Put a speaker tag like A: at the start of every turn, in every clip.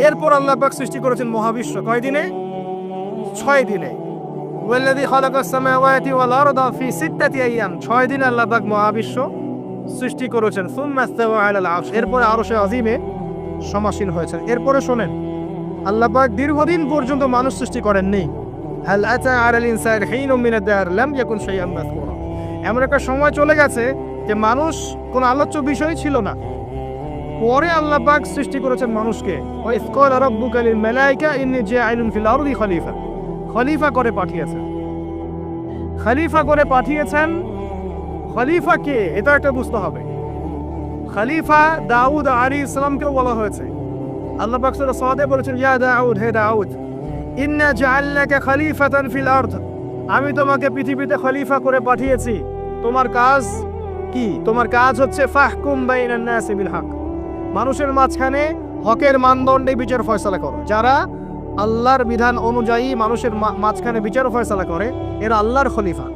A: এরপর আল্লাহ পাক সৃষ্টি করেছেন মহাবিশ্ব কয় দিনে? 6 দিনে। ওয়াল্লাযী খালাকাস সামাওয়াতি ওয়াল আরদা ফি সিত্তাতি আইয়াম, 6 দিনে আল্লাহ পাক মহাবিশ্ব সৃষ্টি করেছেন। সুম্মা ইসতাওয়া আলাল আরশ, এরপরে আরশে আজিমে সমাসীন হয়েছেন। এরপরে শোনেন, আল্লাহ পাক দীর্ঘদিন পর্যন্ত মানুষ সৃষ্টি করেননি। হাল আতা আলাল ইনসানি হিনুম মিনাদ দার লাম ইয়াকুন শাইআন মাযকুরা, এমন একটা সময় চলে গেছে যে মানুষ কোনো আলোচ্য বিষয় ছিল না। পরে আল্লাহ পাক সৃষ্টি করেছেন মানুষকে। ওয়া ইয ক্বালা রাব্বুকা লিল মালায়েকা ইন্নী জাইলুন ফিল আরদি খলিফা, খলিফা করে পাঠিয়েছেন। খলিফা করে পাঠিয়েছেন। খলিফা কে এটা একটা বুঝতে হবে। খলিফা দাউদ আলাইহিস সালামকেও বলা হয়েছে। আল্লাহ পাক সূরা সাদে বলেছেন, ইয়া দাউদ, হে দাউদ, ইন্না জাআলনাকা খলিফাতান ফিল আরদ, আমি তোমাকে পৃথিবীতে খলিফা করে পাঠিয়েছি। তোমার কাজ কি? তোমার কাজ হচ্ছে ফাহকুম বাইনান নাসি বিল হক, মানুষের মাঝখানে হকের মানদণ্ডে বিচার ফয়সালা করো। যারা আল্লাহর বিধান অনুযায়ী মানুষের মাঝখানে বিচার ফয়সালা করে এরা আল্লাহর খলিফা।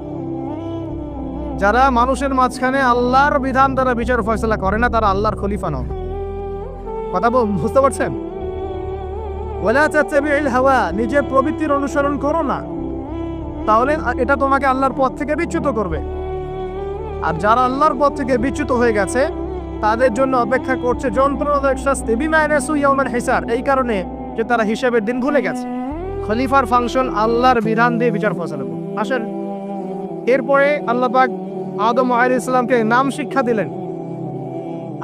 A: যারা মানুষের মাঝখানে আল্লাহর বিধান দ্বারা বিচার ফয়সালা করে না তারা আল্লাহর খলিফা নয়। কথা বুঝতে পারছেন? ওয়ালা তাত্তাবিউল হাওয়া, নিজের প্রবৃত্তির অনুসরণ করো না, তাহলে এটা তোমাকে আল্লাহর পথ থেকে বিচ্যুত করবে। আর যারা আল্লাহর পথ থেকে বিচ্যুত হয়ে গেছে তাদের জন্য অপেক্ষা করছে যন্ত্রণাদায়ক শাস্তি, বিমা নাসু ইয়াউমাল হিসাব, এই কারণে যে তারা হিসাবের দিন ভুলে গেছে। খলিফার ফাংশন আল্লাহর বিধান দিয়ে বিচার ফয়সালা করো। আসেন, এরপরে আল্লাহ পাক আদম আলাইহিস সালামকে নাম শিক্ষা দিলেন।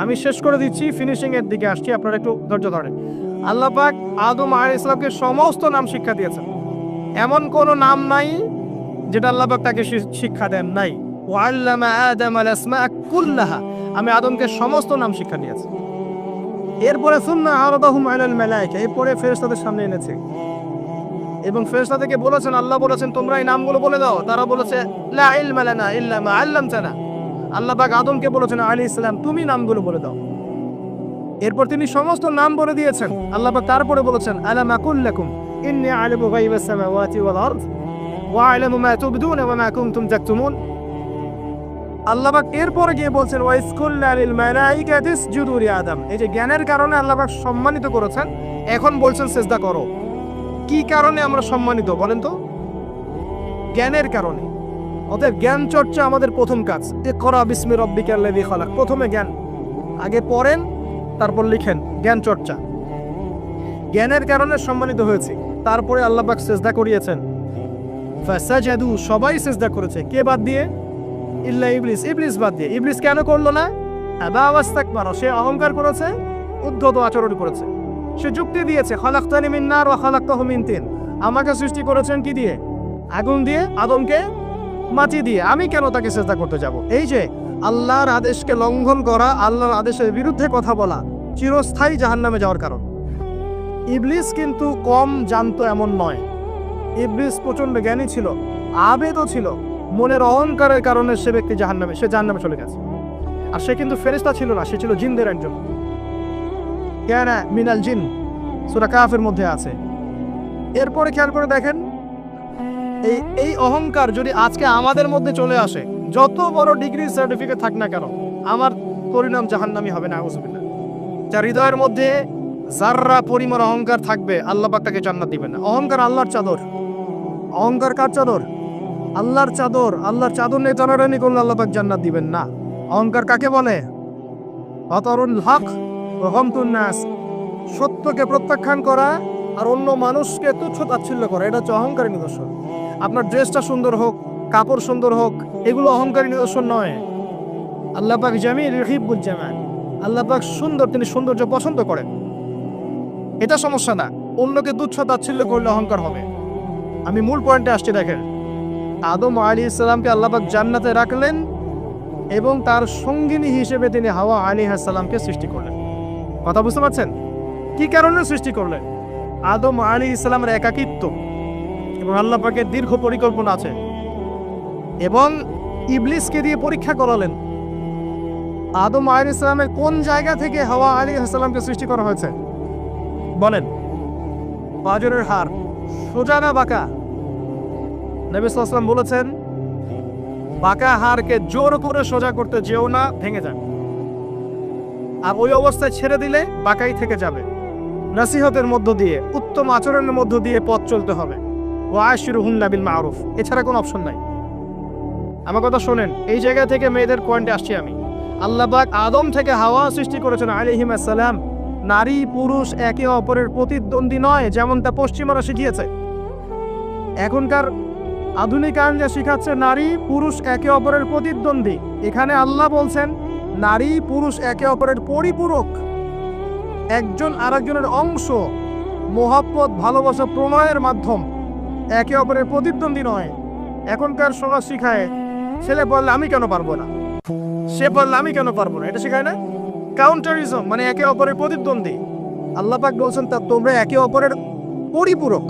A: আমি শেষ করে দিচ্ছি, ফিনিশিং এর দিকে আসছি, আপনারা একটু ধৈর্য ধরেন। আল্লাহ পাক আদম আলাইহিস সালামকে সমস্ত নাম শিক্ষা দিয়েছেন। এমন কোন নাম নাই যেটা আল্লাহ পাক তাকে শিক্ষা দেন নাই। ওয়াল্লামা আদম আল আসমা কুল্লাহা, আমি আদমকে সমস্ত নাম শিক্ষা দিয়েছি। এরপরে সুম্মা আরাদাহুম আলাল মালায়েকা, এরপরে ফেরেশতাদের সামনে এনেছে এবং ফেরেশতাদেরকে বলেছেন, আল্লাহ বলেছেন তোমরা এই নামগুলো বলে দাও। তারা বলেছে লা ইলমা লানা ইল্লা মা আল্লামতানা। আল্লাহ পাক আদমকে বলেছেন আলাইহিস সালাম তুমি নামগুলো বলে দাও। এরপর তিনি সমস্ত নাম বলে দিয়েছেন। আল্লাহ পাক তারপরে বলেছেন আলাম আকুল লাকুম ইন্নী আ'লামু গায়বাস সামাওয়াতি ওয়াল আরদ ওয়া আ'লামু মা তুবদুনা ওয়া মা কুনতুম তাকতুমুন। আল্লাহ পাক এরপরে গিয়ে বলছেন ওয়া ইসকুলনা লিল মালাইকাতি ইসজুদু লি আদম। এই যে জ্ঞানের কারণে আল্লাহ পাক সম্মানিত করেছেন, এখন বলছেন সিজদা করো। কি কারণে আমরা সম্মানিত বলেন তো? জ্ঞানের কারণে। অতএব জ্ঞান চর্চা আমাদের প্রথম কাজ। ইকরা বিসমি রাব্বিকাল্লাযী খালাক, প্রথমে জ্ঞান, আগে পড়েন তারপর লিখেন, জ্ঞান চর্চা। জ্ঞানের কারণে সম্মানিত হয়েছে। তারপরে আল্লাহ পাক সিজদা করিয়েছেন। ফাসাজাদু, সবাই সিজদা করেছে, কে বাদ দিয়ে? ইল্লা ইবলিস, ইবলিস বাদ দিয়ে। ইবলিস কেন করলো না? আবা ওয়াস্তাকবারা, সে অহংকার করেছে, উদ্ধত আচরণ করেছে। সে যুক্তি দিয়েছে খালাকতানি মিন নার ওয়া খালাকতাহু মিন তিন, আমাকে সৃষ্টি করেছেন কি দিয়ে? আগুন দিয়ে, আদমকে মাটি দিয়ে, আমি কেন তাকে সিজদা করতে যাব? এই যে আল্লাহর আদেশকে লঙ্ঘন করা, আল্লাহর আদেশের বিরুদ্ধে কথা বলা চিরস্থায়ী জাহান্নামে যাওয়ার কারণ। ইবলিস কিন্তু কম জানতো এমন নয়। ইবলিস প্রচন্ড জ্ঞানী ছিল, আবেদও ছিল। মনের অহংকারের কারণে সে ব্যক্তি সে জাহান্নামে চলে গেছে। আর সে কিন্তু ফেরেশতা ছিল না, সে ছিল জিনদের একজন। কানা মিনাল জিন, সূরা কাফের মধ্যে আছে। এরপরে খেয়াল করে দেখেন, এই অহংকার যদি আজকে আমাদের মধ্যে চলে আসে, যত বড় ডিগ্রি সার্টিফিকেট থাক না কেন, আমার পরিণাম জাহান্নামী হবে না, আউযুবিল্লাহ। যার হৃদয়ের মধ্যে যাররা পরিমাণ অহংকার থাকবে আল্লাহ পাক তাকে জান্নাত দিবেন না। অহংকার আল্লাহর চাদর। অহংকার কার চাদর? আল্লাহর চাদর। আল্লাহর চাদর নিয়ে টানাটানি করলে আল্লাহ পাক জান্নাত দিবেন না। অহংকার কাকে বলে? বাতারুল হক ওয়া গামতুন নাস, সত্যকে প্রত্যাখ্যান করা আর অন্য মানুষকে তুচ্ছ তাচ্ছিল্য করা, এটা হচ্ছে অহংকারের নিদর্শন। আপনার ড্রেসটা সুন্দর হোক, কাপড় সুন্দর হোক, এগুলো অহংকারী নিদর্শন নয়। আল্লাহ পাক জামিল ইউহিব্বুল জামাল, আল্লাহ পাক সুন্দর, তিনি সৌন্দর্য পছন্দ করেন, এটা সমস্যা না। অন্যকে তুচ্ছ তাচ্ছিল্য করলে অহংকার হবে। আমি মূল পয়েন্টে আসছি, দেখেন আদম আলাইহিস সালামকে আল্লাহ পাক জান্নাতে রাখলেন এবং তার সঙ্গিনী হিসেবে তিনি হাওয়া আলাইহিস সালামকে সৃষ্টি করলেন। কথা বুঝতে পারছেন? কি কারণে সৃষ্টি করলেন? আদম আলাইহিস সালামের একাকিত্ব এবং আল্লাহ পাকের দীর্ঘ পরিকল্পনা আছে। এবং ইবলিসকে দিয়ে পরীক্ষা করালেন আদম আলাইহিস সালামের কোন জায়গা থেকে হাওয়া আলাইহিস সালামকে সৃষ্টি করা হয়েছে বলেন? পাঁজরের হাড়, সোজা না বাঁকা? নবী সাল্লাল্লাহু আলাইহি ওয়াসাল্লাম বলেছেন বাঁকা হাড়কে জোর করে সোজা করতে যেও না, ভেঙে যাবে। আর ওই অবস্থায় ছেড়ে দিলে বাঁকাই থেকে যাবে। নসিহতের মধ্য দিয়ে, উত্তম আচরণের মধ্য দিয়ে পথ চলতে হবে। ওয়া আশিরুহুন্না বিল মারুফ, এছাড়া কোনো অপশন নাই। আমার কথা শোনেন, এই জায়গা থেকে মেয়েদের পয়েন্টে আসছি আমি। আল্লাহ পাক আদম থেকে হাওয়া সৃষ্টি করেছেন আলাইহিস সালাম। নারী পুরুষ একে অপরের প্রতিদ্বন্দ্বী নয়, যেমনটা পশ্চিমারা শিখিয়েছে। এখনকার আধুনিক আইন যা শিখাচ্ছে নারী পুরুষ একে অপরের প্রতিদ্বন্দ্বী। এখানে আল্লাহ বলছেন নারী পুরুষ একে অপরের পরিপূরক, একজন আরেকজনের অংশ, মোহাব্বত, ভালোবাসা, প্রণয়ের মাধ্যম, একে অপরের প্রতিদ্বন্দ্বী নয়। এখনকার সমাজ শিখায় ছেলে বললে আমি কেন পারবো না, সে বললে আমি কেন পারবো না, এটা শেখায় না? কাউন্টারিজম, মানে একে অপরের প্রতিদ্বন্দ্বী। আল্লাহ পাক বলছেন তা তোমরা একে অপরের পরিপূরক।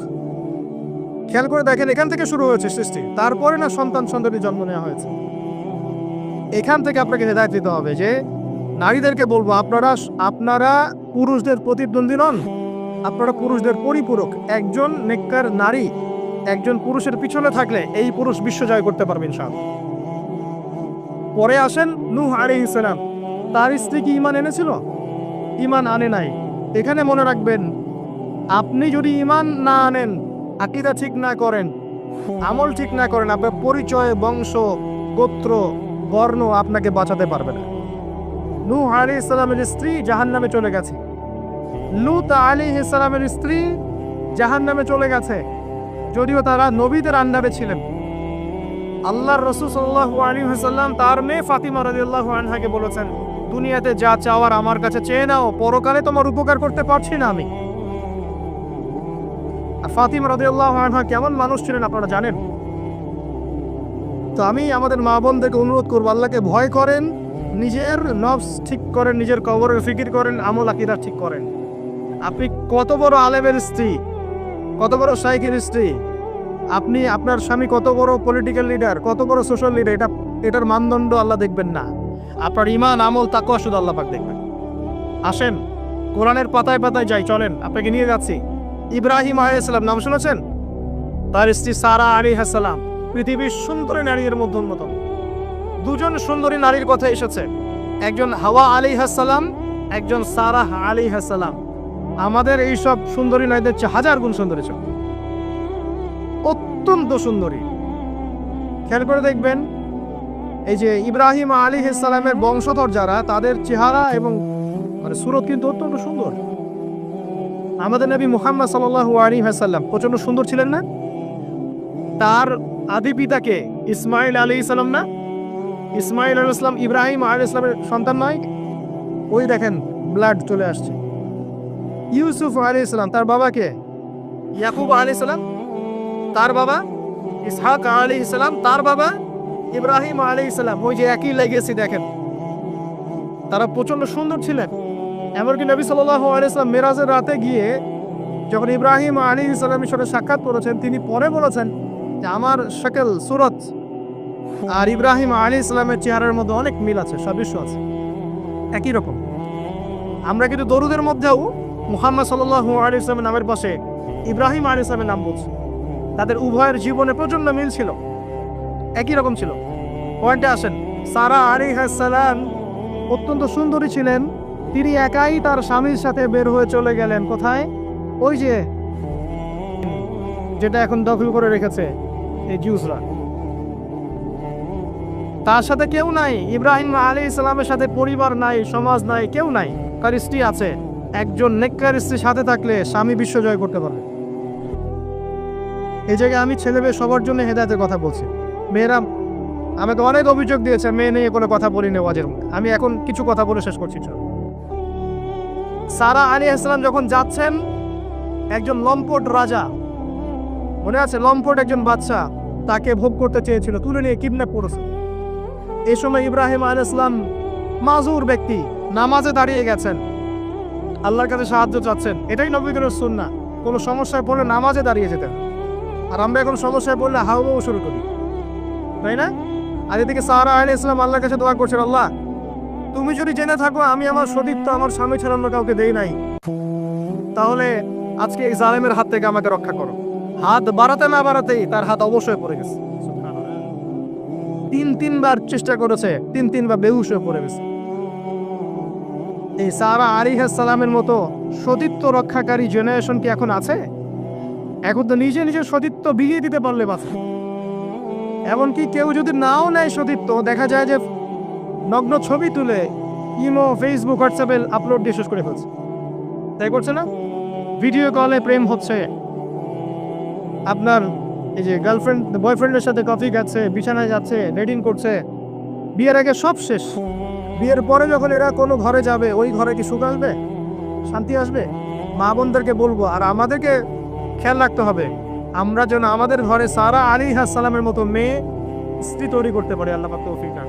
A: খেয়াল করে দেখেন, এখান থেকে শুরু হয়েছে সৃষ্টি, তারপরে না সন্তান সন্ততি জন্ম নেওয়া হয়েছে। এখান থেকে আপনাকে হেদায়েত দিতে হবে যে নারীদেরকে বলবো আপনারা পুরুষদের প্রতিদ্বন্দ্বী নন, আপনারা পুরুষদের পরিপূরক। একজন নেককার নারী একজন পুরুষের পিছনে থাকলে এই পুরুষ বিশ্ব জয় করতে পারবে ইনশাআল্লাহ। পরে আসেন নূহ আলাইহিস সালাম, তার স্ত্রী কি ঈমান এনেছিল? ঈমান আনে নাই। এখানে মনে রাখবেন, আপনি যদি ঈমান না আনেন, আকীদা ঠিক না করেন, আমল ঠিক না করেন, আপনার পরিচয়, বংশ, গোত্র, বর্ণ আপনাকে বাঁচাতে পারবে না। নূহ আলাইহিস সালামের স্ত্রী জাহান্নামে চলে গেছে, লূত আলাইহিস সালামের স্ত্রী জাহান্নামে চলে গেছে, যদিও তারা নবীদের আন্ডারে ছিলেন। আল্লাহর রাসূল সাল্লাল্লাহু আলাইহি ওয়াসাল্লাম তার মেয়ে ফাতিমা রাদিয়াল্লাহু আনহাকে বলেছেন, দুনিয়াতে যা চাওয়ার আমার কাছে চেয়ে নাও, পরকালে তোমার উপকার করতে পারছি না আমি। আর ফাতিমা রাদিয়াল্লাহু আনহা কেমন মানুষ ছিলেন আপনারা জানেন। তো আমি আমাদের মা বোনদেরকে অনুরোধ করবো, আল্লাহকে ভয় করেন, নিজের নফস ঠিক করেন, নিজের কবরের ফিকির করেন, আমল আকীদা ঠিক করেন। আপনি কত বড় আলেমের স্ত্রী, কত বড় শাইখের স্ত্রী, আপনি আপনার স্বামী কত বড় পলিটিক্যাল লিডার, কত বড় সোশ্যাল লিডার, এটার মানদণ্ড আল্লাহ দেখবেন না। আপনার ঈমান, আমল, তাকওয়া শুধু আল্লাহ পাক দেখবেন। আসেন কোরআনের পাতায় পাতায় যাই, চলেন আপনাকে নিয়ে যাচ্ছি। ইব্রাহিম আলাইহিস সালাম নাম শুনেছেন? তার স্ত্রী সারা আলাইহিস সালাম পৃথিবীর সুন্দরী নারীদের মধ্যে অন্যতম। দুজন সুন্দরী নারীর কথা এসেছে, একজন হাওয়া আলাইহিস সালাম, একজন সারা আলাইহিস সালাম। আমাদের এইসব সুন্দরী নারীদের চেয়ে হাজার গুণ সুন্দরী ছিল, অত্যন্ত সুন্দরী। খেয়াল করে দেখবেন, এই যে ইব্রাহিম আলাইহিস সালামের বংশধর যারা, তাদের চেহারা এবং মানে সুরত কিন্তু অত্যন্ত সুন্দর। আমাদের নবী মুহাম্মদ সাল্লাল্লাহু আলাইহি ওয়াসাল্লাম প্রচন্ড সুন্দর ছিলেন না? তার আদি পিতাকে ইসমাইল আলাইহিস সালাম না? ইসমাইল আলাইহিস সালাম ইব্রাহিম আলাইহিস সালামের সন্তান নয়? ওই দেখেন ব্লাড চলে আসছে। ইউসুফ আলাইহিস সালাম, তার বাবাকে ইয়াকুব আলাইহিস সালাম, তার বাবা ইসহাক আলাইহিস সালাম, তার বাবা ইব্রাহিম আলাইহিস সালাম। ওই যে একই লেগেসি দেখেন, তারা প্রচন্ড সুন্দর ছিলেন। এমনকি নবী সাল্লাল্লাহু আলাইহি সাল্লাম মেরাজের রাতে গিয়ে যখন ইব্রাহিম আলাইহিস সালামের সাথে সাক্ষাৎ করেছেন, তিনি পরে বলেছেন যে আমার শাকল, সুরত আর ইব্রাহিম আলাইহিস সালামের চেহারার মধ্যে অনেক মিল আছে, সাদৃশ্য আছে, একই রকম। আমরা কিন্তু দরুদের মধ্যেও মুহাম্মদ সাল্লাল্লাহু আলাইহি সাল্লামের নামের পাশে ইব্রাহিম আলাইহিস সালামের নাম বলছি। তাদের উভয়ের জীবনে প্রচন্ড মিল ছিল, একই রকম ছিল। পয়েন্টে আসেন, সারা আলাইহিস সালাম অত্যন্ত সুন্দরী ছিলেন। তিনি একাই তার স্বামীর সাথে বের হয়ে চলে গেলেন কোথায়? ওই যে যেটা এখন দখল করে রেখেছে এই জিউসরা, তার সাথে কেউ নাই। ইব্রাহিম আলাইহিস সালামের সাথে পরিবার নাই, সমাজ নাই, কেউ নাই। তার স্ত্রী আছে। একজন নেককার স্ত্রীর সাথে থাকলে স্বামী বিশ্ব জয় করতে পারবে। এই জায়গায় আমি ছেলে মেয়ে সবার জন্য হেদায়েতের কথা বলছি। মেয়েরা আমাকে অনেক অভিযোগ দিয়েছে, মেয়ে নিয়ে কোনো কথা বলি না ওয়াজের মধ্যে। আমি এখন কিছু কথা বলে শেষ করছি। সারা আলাইহিস সালাম যখন যাচ্ছেন, একজন লম্পট রাজা, মনে আছে, লম্পট একজন বাদশা তাকে ভোগ করতে চেয়েছিল, তুলে নিয়ে কিডন্যাপ করেছে। এই সময় ইব্রাহিম আলাইহিস সালাম মাজুর ব্যক্তি, নামাজে দাঁড়িয়ে গেছেন, আল্লাহর কাছে সাহায্য চাচ্ছেন। এটাই নবীদের সুন্নাহ। কোনো সমস্যায় পড়লে নামাজে দাঁড়িয়ে যেতেন। আর আমরা এখন সমস্যায় পড়লে হাওয়াও শুরু করি, তাই না? আর এদিকে সারা আলাইহিস সালাম আল্লাহর কাছে দোয়া করছেন, আল্লাহ তুমি যদি জেনে থাকো আমি আমার সতীত্ব আমার স্বামী ছাড়া অন্য কাউকে দেই নাই, তাহলে আজকে এই জালেমের হাত থেকে আমাকে রক্ষা করো। হাত বাড়াতে না বাড়াতেই তার হাত অবশ্যই পড়ে গেছে। তিনবার চেষ্টা করেছে, তিনবার বেহুশ হয়ে পড়ে গেছে। এই সারা আলাইহিস সালামের মতো সতীত্ব রক্ষাকারী জেনারেশন কি এখন আছে? এখন তো নিজে নিজে সতীত্ব বিলিয়ে দিতে পারলে বাঁচে। এমনকি কেউ যদি নাও নেয় সতীত্ব, দেখা যায় যে নগ্ন ছবি তুলে ইমো, ফেসবুক, হোয়াটসঅ্যাপে আপলোড দিয়ে শেষ করে ফেলছে। তাই করছে না? ভিডিও কলে প্রেম হচ্ছে, আপনার এই যে গার্লফ্রেন্ড বয়ফ্রেন্ডের সাথে কফি খাচ্ছে, বিছানায় যাচ্ছে, ডেটিং করছে। বিয়ের আগে সব শেষ, বিয়ের পরে যখন এরা কোনো ঘরে যাবে, ওই ঘরে কি সুখ আসবে, শান্তি আসবে? মা বোনদেরকে বলবো, আর আমাদেরকে খেয়াল রাখতে হবে আমরা যেন আমাদের ঘরে সারা আলাইহিস সালামের মতো মেয়ে স্ত্রী তৈরি করতে পারি। আল্লাহ পাক তৌফিক দান।